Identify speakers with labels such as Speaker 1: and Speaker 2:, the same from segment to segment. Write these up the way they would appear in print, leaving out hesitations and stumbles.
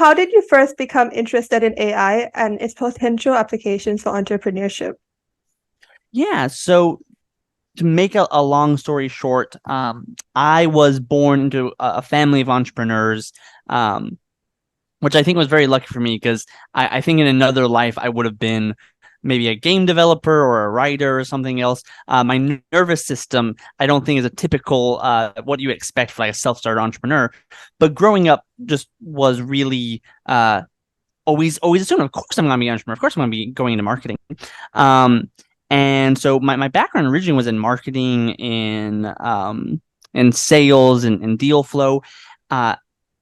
Speaker 1: how did you first become interested in AI and its potential applications for entrepreneurship?
Speaker 2: Yeah, so to make a long story short, I was born into a family of entrepreneurs, which I think was very lucky for me because I think in another life I would have been maybe a game developer or a writer or something else. My nervous system, I don't think is a typical what you expect for like a self-starter entrepreneur. But growing up just was really always assumed, of course I'm going to be an entrepreneur. Of course I'm going to be going into marketing. And so my background originally was in marketing, in sales and deal flow.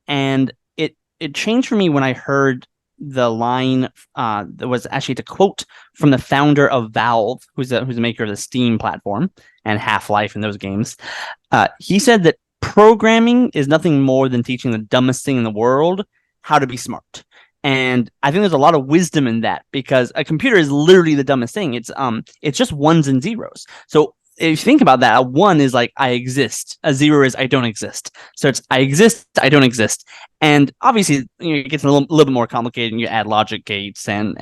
Speaker 2: And it changed for me when I heard the line that was actually the quote from the founder of Valve, who's the maker of the Steam platform and Half-Life and those games. He said that programming is nothing more than teaching the dumbest thing in the world how to be smart. And I think there's a lot of wisdom in that because a computer is literally the dumbest thing. It's just ones and zeros. So if you think about that, a one is like I exist. A zero is I don't exist. So it's I exist, I don't exist. And obviously, it gets a little bit more complicated, and you add logic gates and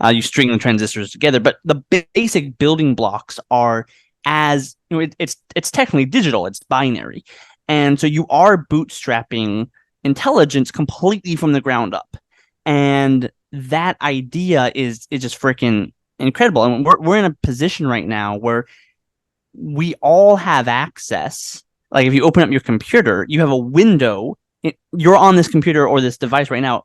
Speaker 2: you string the transistors together. But the basic building blocks are as it's technically digital. It's binary, and so you are bootstrapping intelligence completely from the ground up. And that idea is just freaking incredible. And we're in a position right now where we all have access. Like if you open up your computer, you have a window. You're on this computer or this device right now,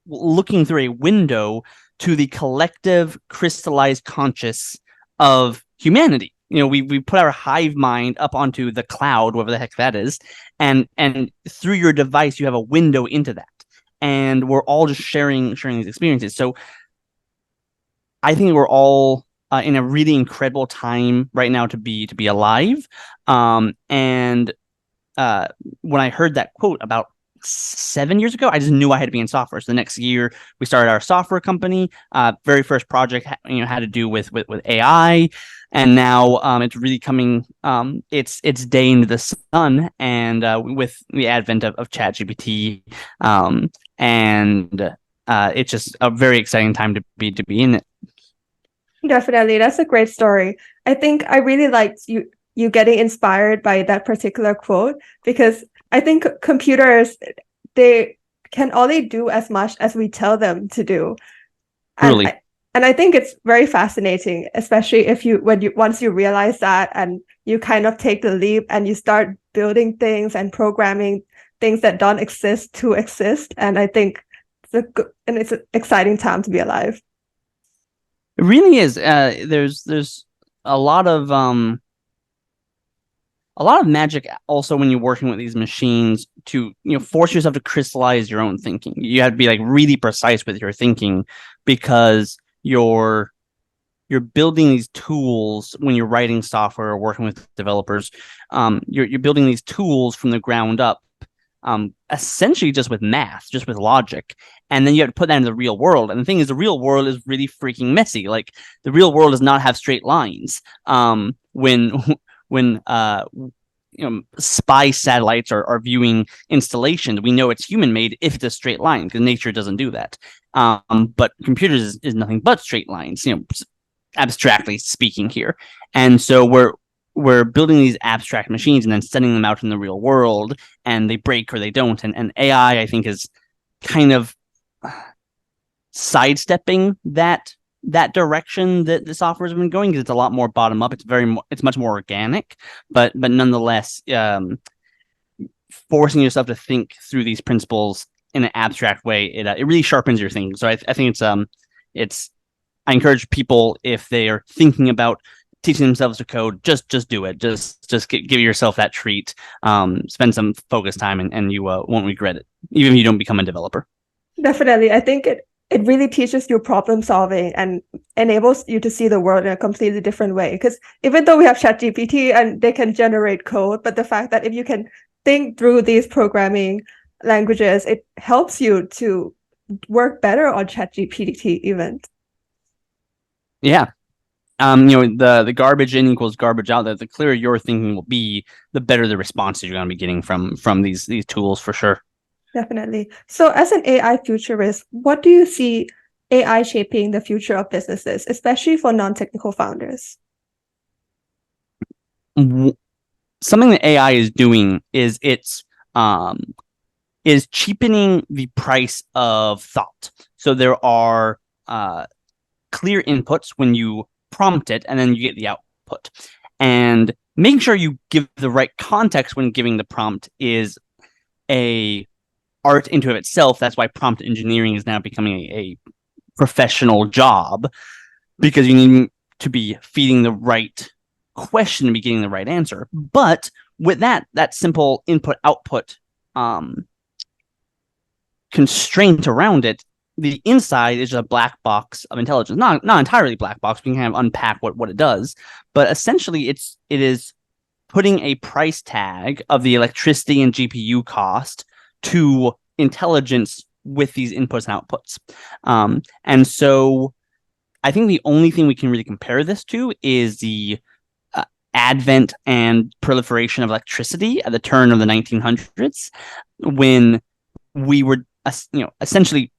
Speaker 2: looking through a window to the collective crystallized conscious of humanity. We put our hive mind up onto the cloud, whatever the heck that is, and through your device, you have a window into that. And we're all just sharing these experiences. So I think we're all in a really incredible time right now to be alive. And when I heard that quote about 7 years ago, I just knew I had to be in software. So the next year, we started our software company. Very first project, had to do with AI, and now it's really coming its day into the sun. And with the advent of ChatGPT, and it's just a very exciting time to be in it.
Speaker 1: Definitely, that's a great story. I think I really liked you getting inspired by that particular quote because I think computers, they can only do as much as we tell them to do.
Speaker 2: Really.
Speaker 1: And I think it's very fascinating, especially once you realize that and you kind of take the leap and you start building things and programming things that don't exist to exist. And I think it's an exciting time to be alive.
Speaker 2: It really is. There's a lot of magic also when you're working with these machines to force yourself to crystallize your own thinking. You have to be like really precise with your thinking because you're building these tools when you're writing software or working with developers. You're building these tools from the ground up, essentially just with math, just with logic. And then you have to put that in the real world. And the thing is, the real world is really freaking messy. Like the real world does not have straight lines. When spy satellites are viewing installations, we know it's human made if it's a straight line because nature doesn't do that. But computers is nothing but straight lines, abstractly speaking here. And so we're building these abstract machines and then sending them out in the real world, and they break or they don't. And AI, I think, is kind of sidestepping that direction that the software has been going because it's a lot more bottom up. It's much more organic, but nonetheless, forcing yourself to think through these principles in an abstract way, it really sharpens your thinking. So I think I encourage people, if they are thinking about teaching themselves to code, just do it. Just give yourself that treat. Spend some focused time, and you won't regret it, even if you don't become a developer.
Speaker 1: Definitely, I think it really teaches you problem solving and enables you to see the world in a completely different way. Because even though we have ChatGPT and they can generate code, but the fact that if you can think through these programming languages, it helps you to work better on ChatGPT even.
Speaker 2: Yeah. The garbage in equals garbage out. The clearer your thinking will be, the better the responses you're going to be getting from these tools for sure.
Speaker 1: Definitely. So as an AI futurist, what do you see AI shaping the future of businesses, especially for non-technical founders?
Speaker 2: Something that AI is doing is is cheapening the price of thought. So there are clear inputs when you prompt it, and then you get the output. And making sure you give the right context when giving the prompt is a art into of itself. That's why prompt engineering is now becoming a professional job, because you need to be feeding the right question and be getting the right answer. But with that simple input output constraint around it, the inside is just a black box of intelligence. Not entirely black box. We can kind of unpack what it does, but essentially it is putting a price tag of the electricity and GPU cost to intelligence with these inputs and outputs. And so I think the only thing we can really compare this to is the advent and proliferation of electricity at the turn of the 1900s, when we were essentially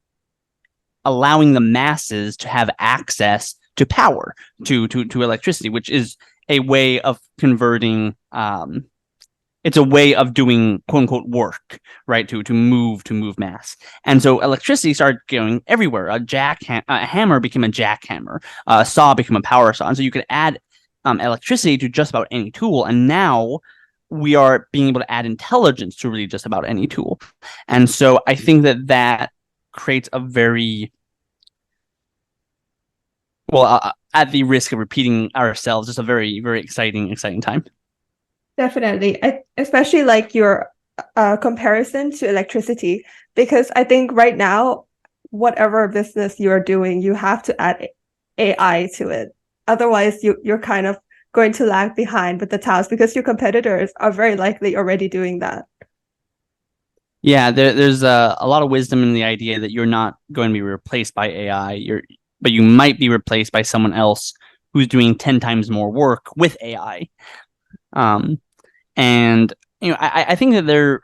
Speaker 2: allowing the masses to have access to power, to electricity, which is a way of converting it's a way of doing quote unquote work, right? To move mass. And so electricity started going everywhere. A hammer became a jackhammer. A saw became a power saw. And so you could add electricity to just about any tool. And now we are being able to add intelligence to really just about any tool. And so I think that creates a very, well, at the risk of repeating ourselves, just a very, very exciting time.
Speaker 1: Definitely. Especially like your comparison to electricity, because I think right now, whatever business you're doing, you have to add AI to it. Otherwise, you're kind of going to lag behind with the task, because your competitors are very likely already doing that.
Speaker 2: Yeah, there's a lot of wisdom in the idea that you're not going to be replaced by AI. But you might be replaced by someone else who's doing 10 times more work with AI. And I think that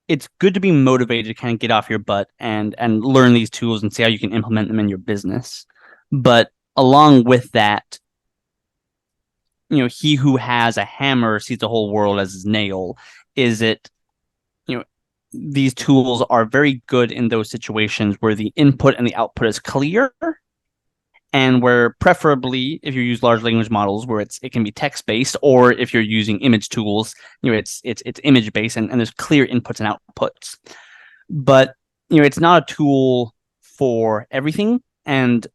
Speaker 2: it's good to be motivated to kind of get off your butt and learn these tools and see how you can implement them in your business. But along with that, he who has a hammer sees the whole world as his nail. These tools are very good in those situations where the input and the output is clear, and where preferably if you use large language models where it can be text based, or if you're using image tools, it's image based and there's clear inputs and outputs. But it's not a tool for everything, and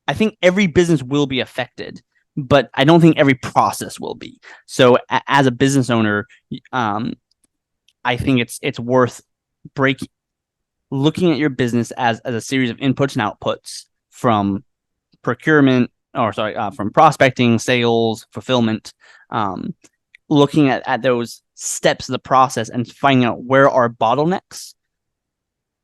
Speaker 2: I think every business will be affected, but I don't think every process will be. So as a business owner, I think it's worth looking at your business as a series of inputs and outputs from from prospecting, sales, fulfillment, looking at those steps of the process and finding out where are bottlenecks,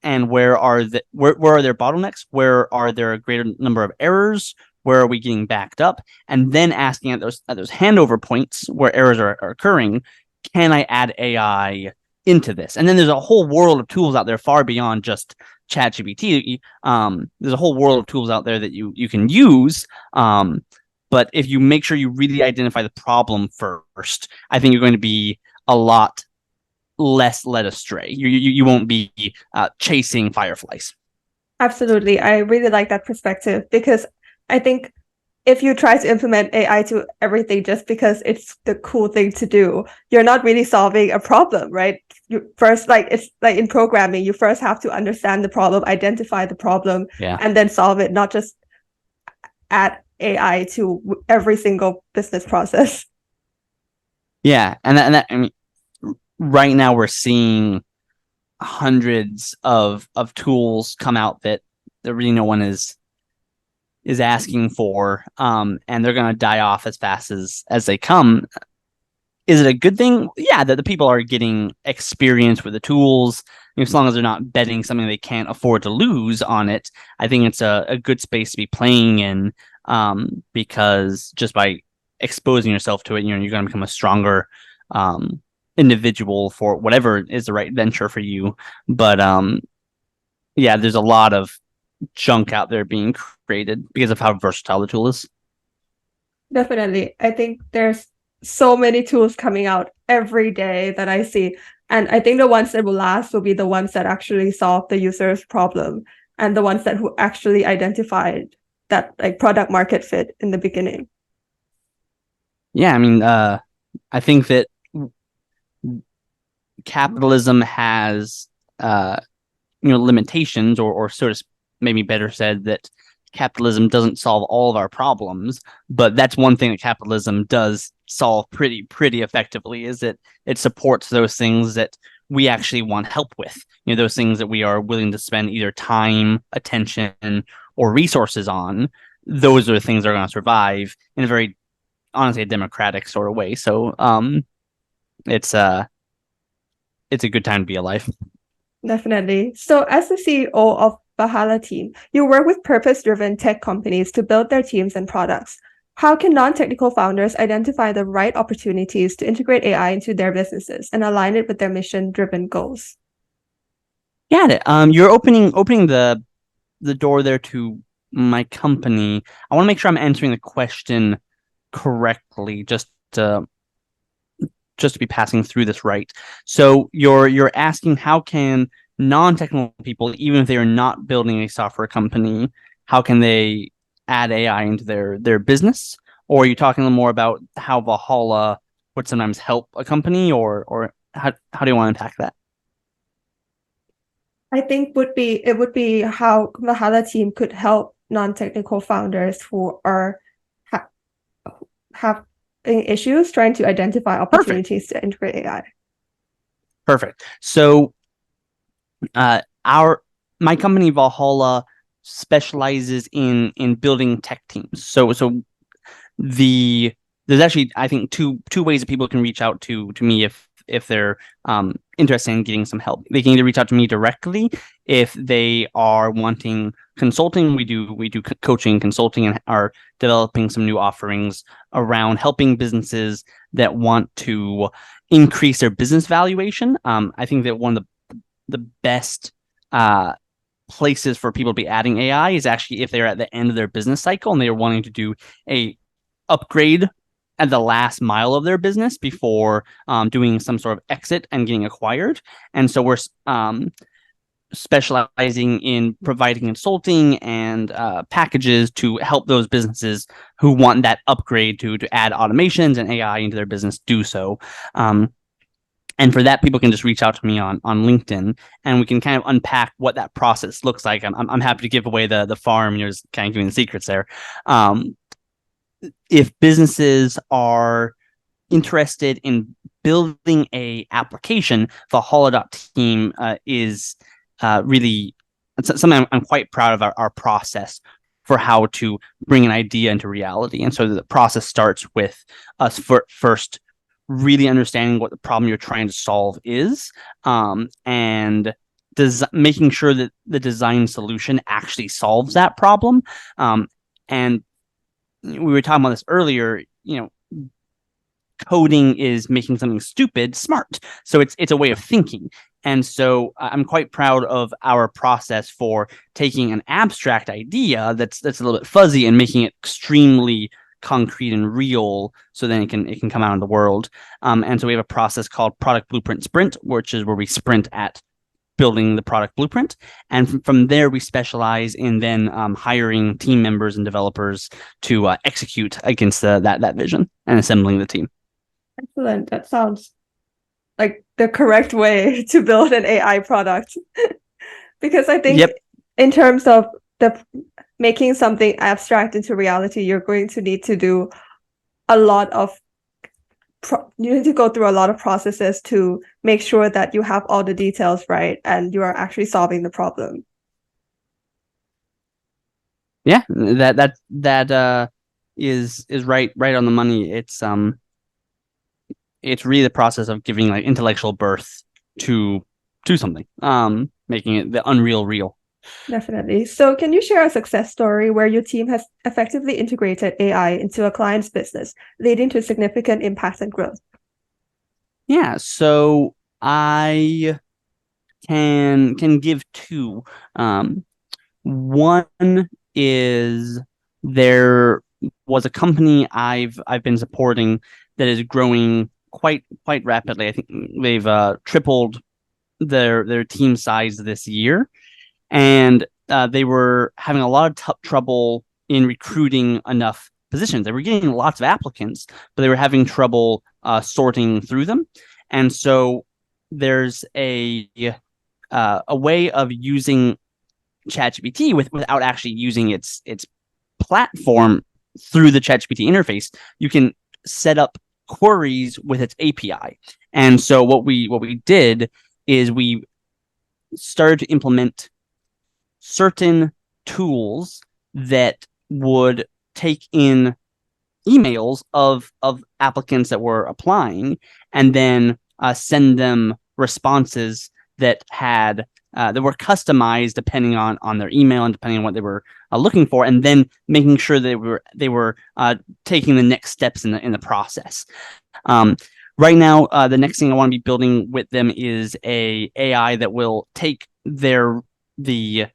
Speaker 2: and where are there bottlenecks, where are there a greater number of errors, where are we getting backed up, and then asking at those handover points where errors are occurring, can I add AI into this? And then there's a whole world of tools out there far beyond just ChatGPT. There's a whole world of tools out there that you can use. But if you make sure you really identify the problem first, I think you're going to be a lot less led astray. You won't be chasing fireflies.
Speaker 1: Absolutely. I really like that perspective, because I think if you try to implement AI to everything just because it's the cool thing to do, you're not really solving a problem, right? You first, it's like in programming, you first have to understand the problem, identify the problem, and then solve it, not just add AI to every single business process.
Speaker 2: Yeah, and that I mean, right now we're seeing hundreds of tools come out that really no one is asking for, and they're going to die off as fast as they come. Is it a good thing? Yeah, that the people are getting experience with the tools, as long as they're not betting something they can't afford to lose on it. I think it's a good space to be playing in, because just by exposing yourself to it, you're going to become a stronger individual for whatever is the right venture for you. But yeah, there's a lot of junk out there being created because of how versatile the tool is.
Speaker 1: Definitely. I think there's so many tools coming out every day that I see. And I think the ones that will last will be the ones that actually solve the user's problem and the ones that who actually identified that like product market fit in the beginning.
Speaker 2: Yeah, I mean, I think that capitalism has limitations, or sort of maybe better said, that capitalism doesn't solve all of our problems, but that's one thing that capitalism does solve pretty effectively, is that it supports those things that we actually want help with, those things that we are willing to spend either time, attention, or resources on. Those are the things that are going to survive in a very, honestly, a democratic sort of way. So it's a good time to be alive.
Speaker 1: Definitely. So as the CEO of Valhalla.team, you work with purpose-driven tech companies to build their teams and products. How can non-technical founders identify the right opportunities to integrate AI into their businesses and align it with their mission-driven goals?
Speaker 2: Got it. You're opening the door there to my company. I want to make sure I'm answering the question correctly, just to be passing through this right. So you're asking, how can non-technical people, even if they are not building a software company, how can they add AI into their business? Or are you talking a little more about how Valhalla would sometimes help a company, or how do you want to attack that?
Speaker 1: I think it would be how Valhalla.team could help non-technical founders who are have issues trying to identify opportunities to integrate AI.
Speaker 2: Perfect. So my company Valhalla specializes in building tech teams. So there's actually, I think, two ways that people can reach out to me if they're interested in getting some help. They can either reach out to me directly if they are wanting consulting. We do coaching, consulting, and are developing some new offerings around helping businesses that want to increase their business valuation. I think that one of the best places for people to be adding AI is actually if they're at the end of their business cycle and they are wanting to do a upgrade at the last mile of their business before doing some sort of exit and getting acquired. And so we're specializing in providing consulting and packages to help those businesses who want that upgrade to add automations and AI into their business do so. And for that, people can just reach out to me on LinkedIn, and we can kind of unpack what that process looks like. I'm happy to give away the farm. You're just kind of giving the secrets there. If businesses are interested in building a application, Valhalla.team is really something I'm quite proud of our process for how to bring an idea into reality. And so the process starts with us first really understanding what the problem you're trying to solve is, and making sure that the design solution actually solves that problem. And we were talking about this earlier, coding is making something stupid smart. So it's a way of thinking. And so I'm quite proud of our process for taking an abstract idea that's a little bit fuzzy and making it extremely concrete and real, so then it can come out in the world. And so we have a process called Product Blueprint Sprint, which is where we sprint at building the product blueprint. And from there, we specialize in then hiring team members and developers to execute against that vision and assembling the team.
Speaker 1: Excellent. That sounds like the correct way to build an AI product. Because I think in terms of making something abstract into reality, you're going to need to do a lot of you need to go through a lot of processes to make sure that you have all the details right and you are actually solving the problem.
Speaker 2: Yeah, that is right on the money. It's really the process of giving like intellectual birth to something, making it the unreal real.
Speaker 1: Definitely. So can you share a success story where your team has effectively integrated AI into a client's business, leading to significant impact and growth?
Speaker 2: Yeah, so I can give two. One is there was a company I've been supporting that is growing quite rapidly. I think they've tripled their team size this year, and they were having a lot of trouble in recruiting enough positions. They were getting lots of applicants, but they were having trouble sorting through them. And so there's a way of using ChatGPT without actually using its platform through the ChatGPT interface. You can set up queries with its API. And so what we did is we started to implement certain tools that would take in emails of applicants that were applying, and then send them responses that had that were customized depending on their email and depending on what they were looking for, and then making sure they were taking the next steps in the process. Right now, the next thing I want to be building with them is a AI that will take the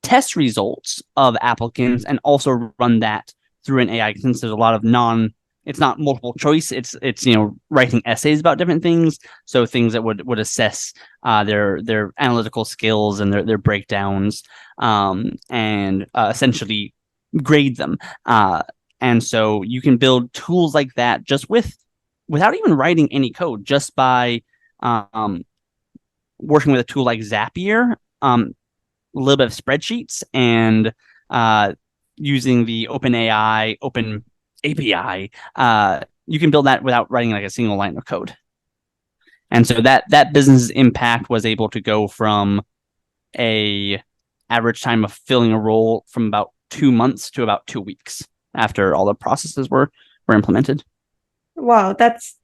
Speaker 2: test results of applicants and also run that through an AI, since there's a lot of it's not multiple choice. It's writing essays about different things. So things that would assess their analytical skills and their breakdowns, and essentially grade them. And so you can build tools like that just without even writing any code, just by working with a tool like Zapier, a little bit of spreadsheets, and using the OpenAI Open API. You can build that without writing like a single line of code. And so that business impact was able to go from a average time of filling a role from about 2 months to about 2 weeks after all the processes were implemented.
Speaker 1: Wow, that's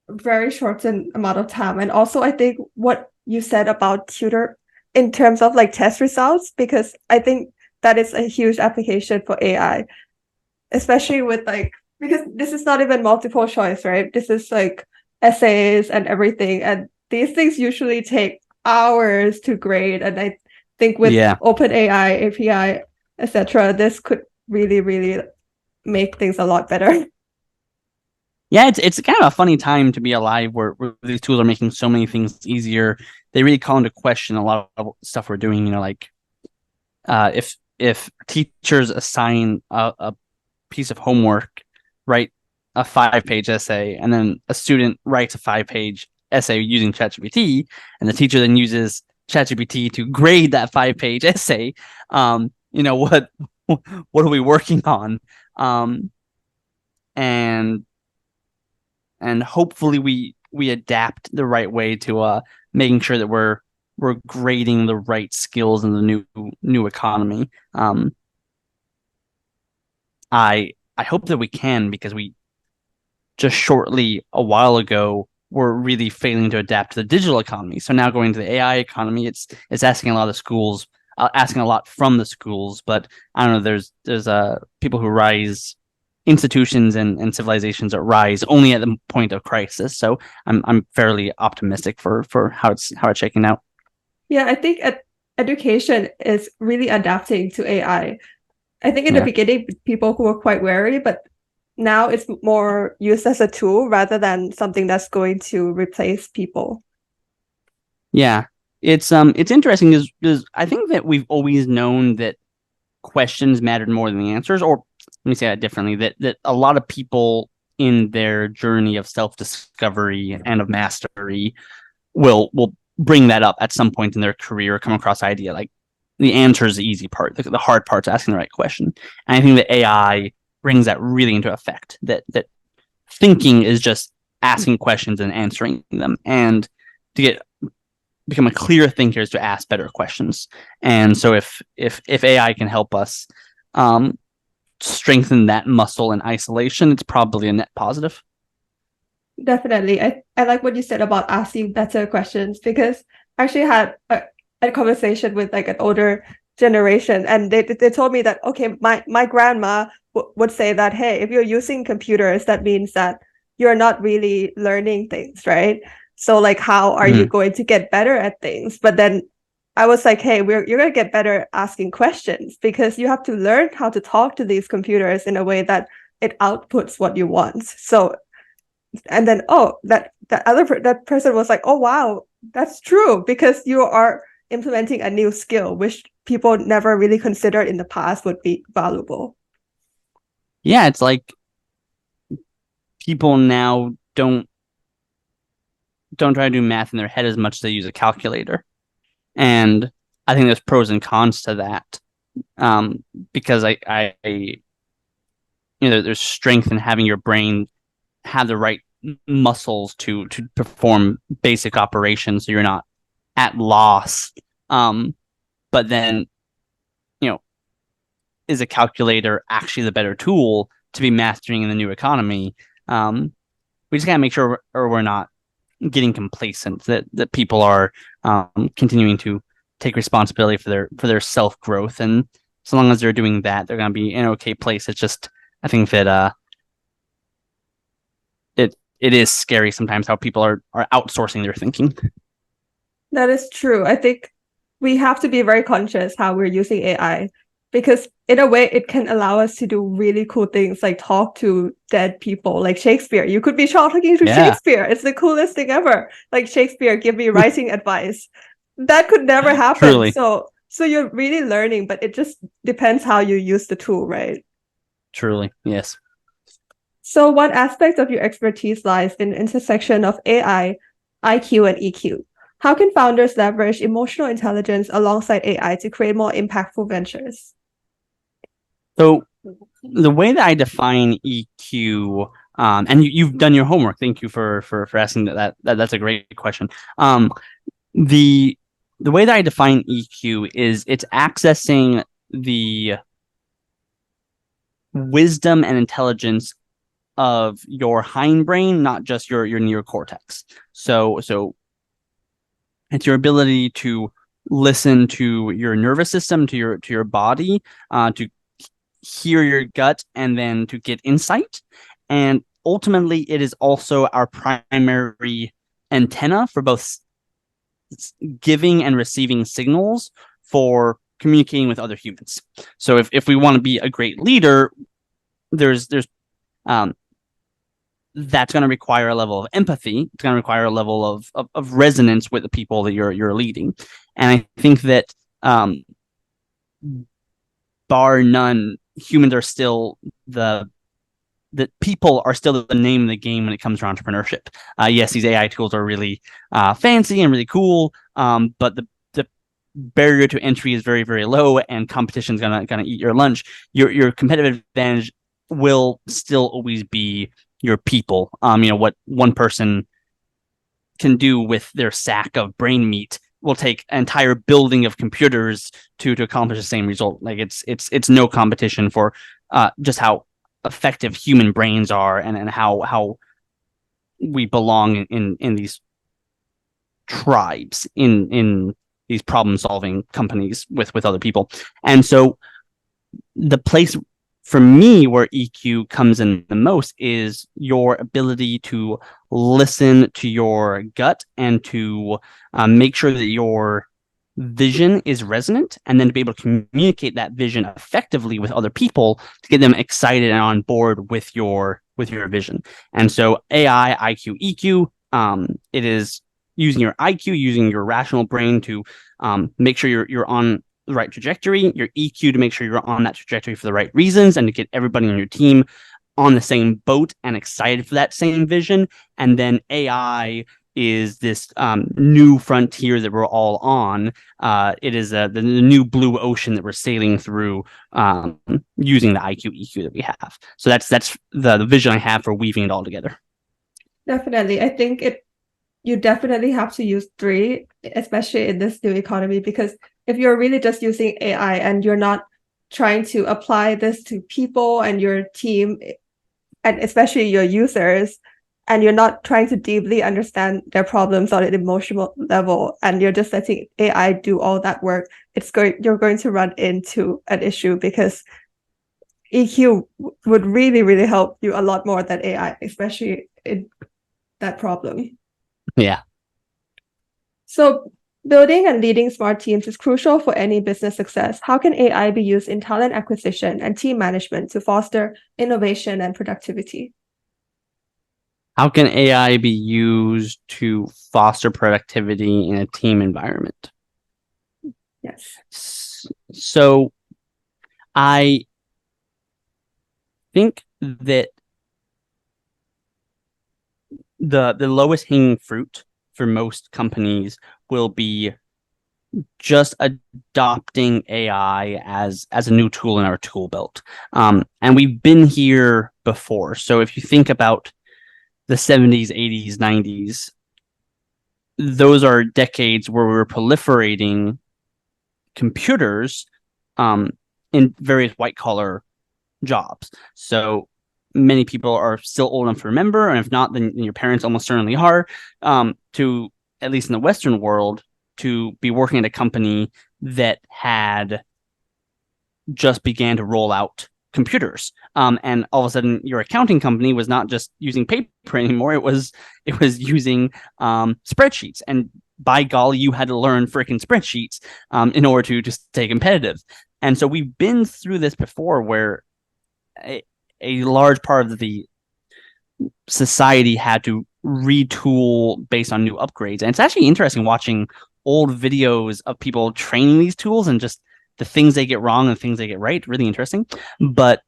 Speaker 1: very shortened amount of time. And also, I think what you said about tutor in terms of like test results, because I think that is a huge application for AI, especially with because this is not even multiple choice, right? This is like essays and everything. And these things usually take hours to grade. And I think with OpenAI, API, etc., this could really, really make things a lot better.
Speaker 2: Yeah, it's kind of a funny time to be alive where these tools are making so many things easier. They really call into question a lot of stuff we're doing. If teachers assign a piece of homework, write a 5-page essay, and then a student writes a 5-page essay using ChatGPT, and the teacher then uses ChatGPT to grade that 5-page essay, what are we working on? And hopefully we adapt the right way to making sure that we're grading the right skills in the new economy. I hope that we can, because we just shortly a while ago were really failing to adapt to the digital economy. So now going to the AI economy, it's asking a lot of the schools, asking a lot from the schools. But I don't know, there's people who rise, institutions and civilizations that rise only at the point of crisis. So I'm fairly optimistic for how it's shaking out.
Speaker 1: Yeah, I think education is really adapting to AI. I think in the beginning, people who were quite wary, but now it's more used as a tool rather than something that's going to replace people.
Speaker 2: Yeah, it's interesting because I think that we've always known that questions mattered more than the answers, or let me say that differently, that a lot of people in their journey of self-discovery and of mastery will bring that up at some point in their career, come across the idea like the answer is the easy part, the hard part's asking the right question. And I think that AI brings that really into effect, that thinking is just asking questions and answering them, and to become a clear thinker is to ask better questions. And so if AI can help us strengthen that muscle in isolation, it's probably a net positive.
Speaker 1: Definitely. I like what you said about asking better questions, because I actually had a conversation with like an older generation, and they told me that, okay, my grandma would say that, hey, if you're using computers, that means that you're not really learning things, right? So like, how are you going to get better at things? But then I was like, hey, you're going to get better at asking questions, because you have to learn how to talk to these computers in a way that it outputs what you want. So, and then, that person was like, oh, wow, that's true, because you are implementing a new skill, which people never really considered in the past would be valuable.
Speaker 2: Yeah, it's like people now don't try to do math in their head as much as they use a calculator. And I think there's pros and cons to that. Because there's strength in having your brain have the right muscles to perform basic operations, so you're not at loss. But then, is a calculator actually the better tool to be mastering in the new economy? We just gotta make sure we're not getting complacent, that people are continuing to take responsibility for their self growth, and so long as they're doing that, they're gonna be in an okay place. It's just, I think that it is scary sometimes how people are outsourcing their thinking.
Speaker 1: That is true. I think we have to be very conscious how we're using AI, because in a way it can allow us to do really cool things, like talk to dead people, like Shakespeare. You could be talking to Shakespeare. It's the coolest thing ever. Like, Shakespeare, give me writing advice. That could never happen.
Speaker 2: Truly.
Speaker 1: So you're really learning, but it just depends how you use the tool, right?
Speaker 2: Truly, yes.
Speaker 1: So what aspect of your expertise lies in the intersection of AI, IQ, and EQ? How can founders leverage emotional intelligence alongside AI to create more impactful ventures?
Speaker 2: So the way that I define EQ, and you've done your homework. Thank you for asking that. That's a great question. The way that I define EQ is it's accessing the wisdom and intelligence of your hindbrain, not just your neocortex. So it's your ability to listen to your nervous system, to your body, to hear your gut, and then to get insight. And ultimately, it is also our primary antenna for both giving and receiving signals for communicating with other humans. So if we want to be a great leader, there's that's going to require a level of empathy. It's going to require a level of resonance with the people that you're leading. And I think that bar none, humans are still that people are still the name of the game when it comes to entrepreneurship. Yes, these AI tools are really fancy and really cool, but the barrier to entry is very, very low, and competition is gonna eat your lunch. Your competitive advantage will still always be your people. What one person can do with their sack of brain meat will take an entire building of computers to accomplish the same result. Like, it's no competition for just how effective human brains are, and how we belong in these tribes, in these problem solving companies with other people. And so the place for me where EQ comes in the most is your ability to listen to your gut, and to make sure that your vision is resonant, and then to be able to communicate that vision effectively with other people to get them excited and on board with your vision. And so AI, IQ, EQ, it is using your IQ, using your rational brain to make sure you're on the right trajectory, your EQ to make sure you're on that trajectory for the right reasons, and to get everybody on your team on the same boat and excited for that same vision. And then AI is this new frontier that we're all on. It is the new blue ocean that we're sailing through, using the IQ, EQ that we have. So that's the vision I have for weaving it all together.
Speaker 1: Definitely. I think you definitely have to use 3, especially in this new economy, because if you're really just using AI and you're not trying to apply this to people and your team, and especially your users, and you're not trying to deeply understand their problems on an emotional level, and you're just letting AI do all that work, you're going to run into an issue, because EQ would really, really help you a lot more than AI, especially that problem.
Speaker 2: Yeah.
Speaker 1: So building and leading smart teams is crucial for any business success. How can AI be used in talent acquisition and team management to foster innovation and productivity?
Speaker 2: How can AI be used to foster productivity in a team environment?
Speaker 1: Yes.
Speaker 2: So I think that the lowest hanging fruit for most companies will be just adopting AI as a new tool in our tool belt. And we've been here before. So if you think about the 70s, 80s, 90s, those are decades where we were proliferating computers in various white collar jobs. So many people are still old enough to remember, and if not, then your parents almost certainly are, to, at least in the Western world, to be working at a company that had just began to roll out computers. And all of a sudden your accounting company was not just using paper anymore. It was using spreadsheets. And by golly, you had to learn freaking spreadsheets in order to stay competitive. And so we've been through this before, where a large part of the society had to retool based on new upgrades. And it's actually interesting watching old videos of people training these tools and just the things they get wrong and things they get right. Really interesting. But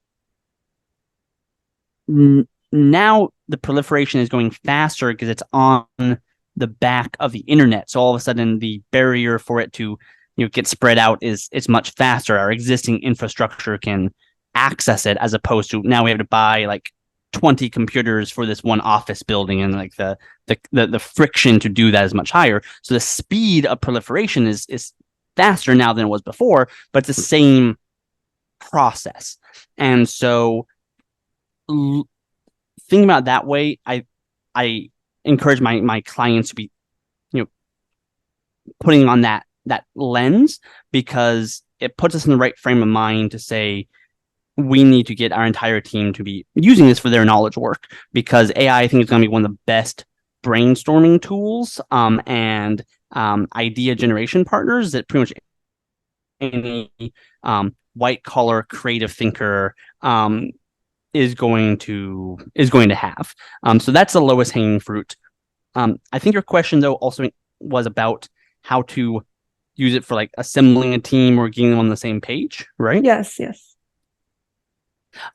Speaker 2: now the proliferation is going faster because it's on the back of the internet. So all of a sudden the barrier for it to get spread out is much faster. Our existing infrastructure can access it, as opposed to now we have to buy like 20 computers for this one office building, and like the friction to do that is much higher. So the speed of proliferation is faster now than it was before, but it's the same process. And so thinking about it that way, I encourage my clients to be putting on that lens, because it puts us in the right frame of mind to say we need to get our entire team to be using this for their knowledge work, because AI, I think, is going to be one of the best brainstorming tools and idea generation partners that pretty much any white collar creative thinker is going to have. So that's the lowest hanging fruit. I think your question, though, also was about how to use it for like assembling a team or getting them on the same page, right?
Speaker 1: Yes.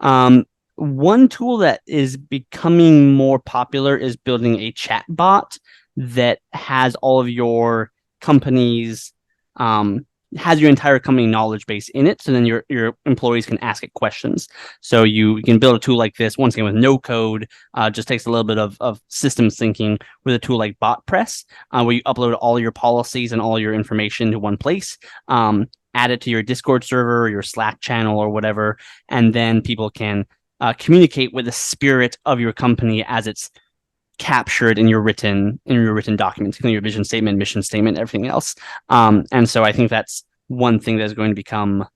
Speaker 2: One tool that is becoming more popular is building a chat bot that has all of your company's has your entire company knowledge base in it, so then your employees can ask it questions. So you can build a tool like this, once again, with no code. Just takes a little bit of systems thinking, with a tool like BotPress, where you upload all your policies and all your information to one place, add it to your Discord server or your Slack channel or whatever, and then people can communicate with the spirit of your company as it's captured in your written documents, including your vision statement, mission statement, everything else. And so I think that's one thing that's going to become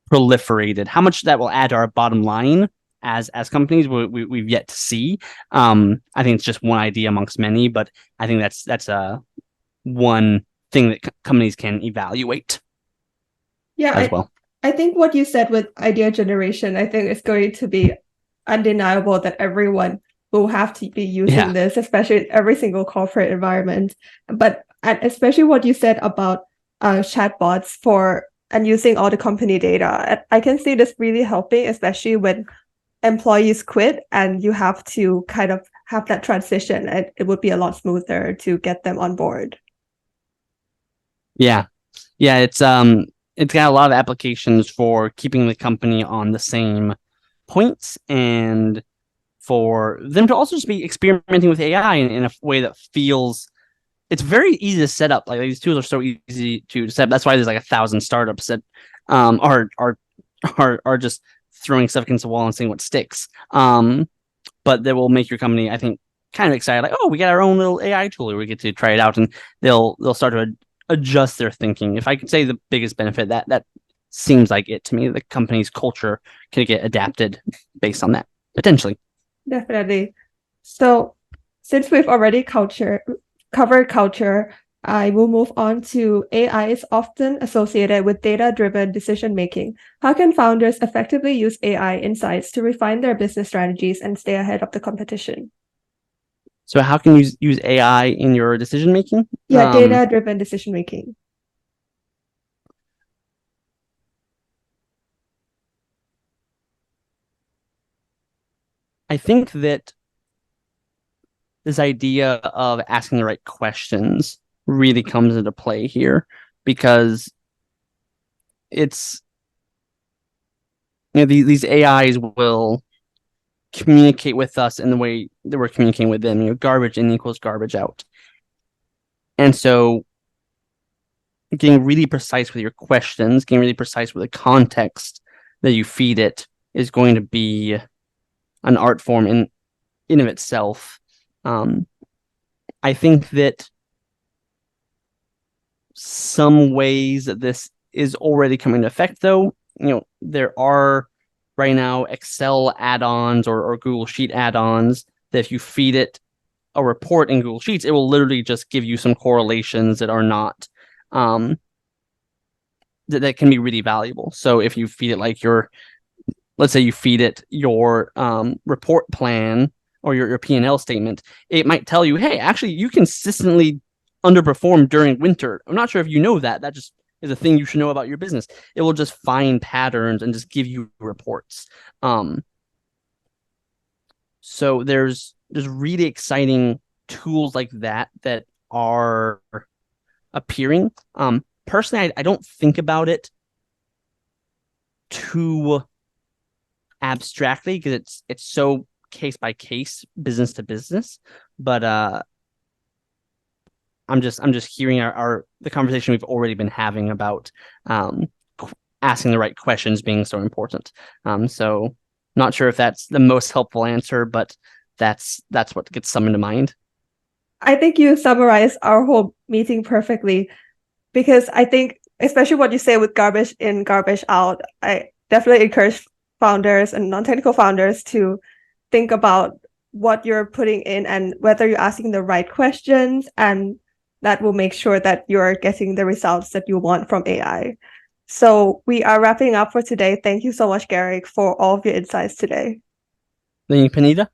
Speaker 2: proliferated. How much that will add to our bottom line as companies, we've yet to see. I think it's just one idea amongst many, but I think that's one thing that companies can evaluate. As well.
Speaker 1: I think what you said with idea generation, I think it's going to be undeniable that everyone will have to be using this, especially in every single corporate environment. But especially what you said about chatbots and using all the company data, I can see this really helping, especially when employees quit and you have to kind of have that transition. It would be a lot smoother to get them on board.
Speaker 2: Yeah, it's got a lot of applications for keeping the company on the same points, and for them to also just be experimenting with AI in a way that feels, it's very easy to set up. Like, these tools are so easy to set up. That's why there's like 1,000 startups that are just throwing stuff against the wall and seeing what sticks. But they will make your company, I think, kind of excited. Like, oh, we got our own little AI tool where we get to try it out, and they'll start to adjust their thinking. If I could say the biggest benefit, that seems like it to me. The company's culture can get adapted based on that, potentially.
Speaker 1: Definitely. So, since we've already covered culture, I will move on to AI is often associated with data-driven decision making. How can founders effectively use AI insights to refine their business strategies and stay ahead of the competition?
Speaker 2: So how can you use AI in your decision making?
Speaker 1: Yeah, data-driven decision making.
Speaker 2: I think that this idea of asking the right questions really comes into play here, because it's, these AIs will communicate with us in the way that we're communicating with them. Garbage in equals garbage out. And so getting really precise with your questions, getting really precise with the context that you feed it is going to be an art form in of itself. I think that some ways that this is already coming into effect, though, there are right now Excel add-ons or Google Sheet add-ons that if you feed it a report in Google Sheets, it will literally just give you some correlations that are not that can be really valuable. So if you feed it let's say you feed it your report plan or your P&L statement, it might tell you, hey, actually, you consistently underperform during winter. I'm not sure if you know that. That just is a thing you should know about your business. It will just find patterns and just give you reports. So there's really exciting tools like that are appearing. Personally, I don't think about it too abstractly because it's so case by case, business to business. But I'm just hearing the conversation we've already been having about asking the right questions being so important. So not sure if that's the most helpful answer, but that's what gets summoned to mind.
Speaker 1: I think you summarized our whole meeting perfectly, because I think, especially what you say with garbage in, garbage out, I definitely encourage founders and non-technical founders to think about what you're putting in and whether you're asking the right questions, and that will make sure that you're getting the results that you want from AI. So we are wrapping up for today. Thank you so much, Garik, for all of your insights today.
Speaker 2: Thank you, Panida.